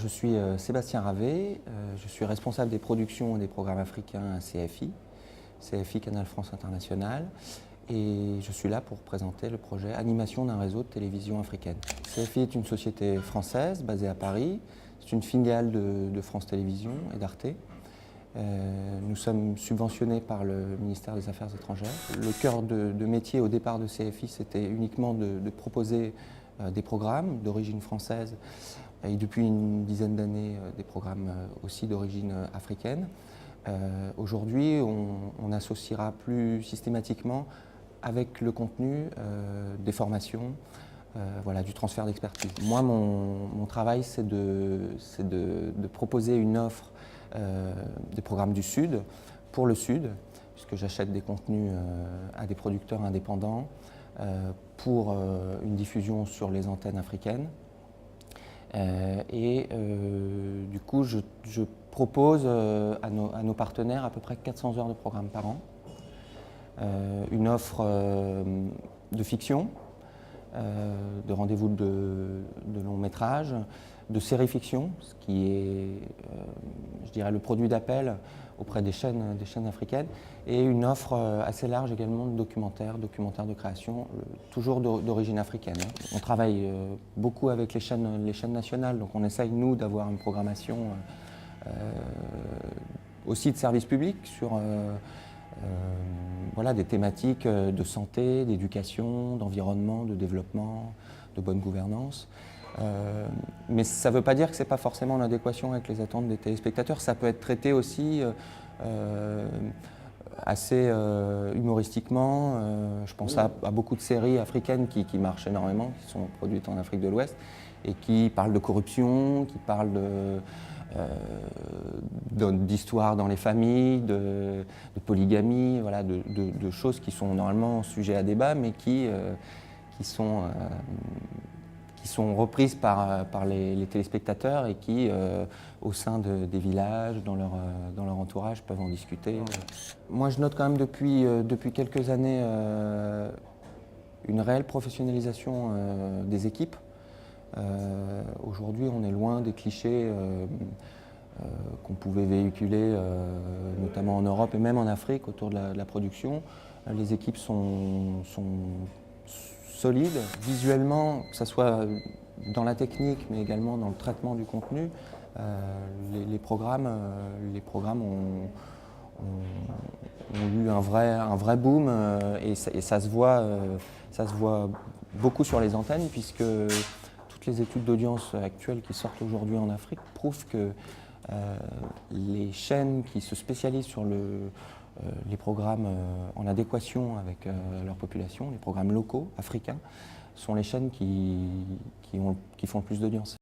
Je suis Sébastien Ravet, je suis responsable des productions et des programmes africains à CFI Canal France International, et je suis là pour présenter le projet Animation d'un réseau de télévision africaine. CFI est une société française basée à Paris, c'est une filiale de France Télévisions et d'Arte. Nous sommes subventionnés par le ministère des Affaires étrangères. Le cœur de métier au départ de CFI, c'était uniquement de proposer des programmes d'origine française et depuis une dizaine d'années des programmes aussi d'origine africaine. Aujourd'hui, on associera plus systématiquement avec le contenu des formations, voilà, du transfert d'expertise. Moi, mon travail, c'est de proposer une offre des programmes du Sud pour le Sud, puisque j'achète des contenus à des producteurs indépendants pour une diffusion sur les antennes africaines. Du coup, je propose à nos partenaires à peu près 400 heures de programme par an. Une offre de fiction, de rendez-vous de long métrage, de série-fiction, ce qui est, je dirais, le produit d'appel auprès des chaînes africaines, et une offre assez large également de documentaires de création, toujours d'origine africaine. On travaille beaucoup avec les chaînes nationales, donc on essaye, nous, d'avoir une programmation aussi de service public sur voilà, des thématiques de santé, d'éducation, d'environnement, de développement, de bonne gouvernance. Mais ça ne veut pas dire que ce n'est pas forcément en adéquation avec les attentes des téléspectateurs. Ça peut être traité aussi assez humoristiquement. Je pense à beaucoup de séries africaines qui marchent énormément, qui sont produites en Afrique de l'Ouest et qui parlent de corruption, qui parlent d'histoire dans les familles, de polygamie, voilà, de choses qui sont normalement sujets à débat, mais qui sont reprises par les téléspectateurs et qui, au sein des villages, dans leur entourage, peuvent en discuter. Moi, je note quand même depuis quelques années une réelle professionnalisation des équipes. Aujourd'hui, on est loin des clichés qu'on pouvait véhiculer, notamment en Europe et même en Afrique, autour de la production. Les équipes sont solides. Visuellement, que ce soit dans la technique, mais également dans le traitement du contenu, les programmes ont eu un vrai boom et ça se voit beaucoup sur les antennes, puisque toutes les études d'audience actuelles qui sortent aujourd'hui en Afrique prouvent que les chaînes qui se spécialisent sur les programmes en adéquation avec leur population, les programmes locaux africains, sont les chaînes qui font le plus d'audience.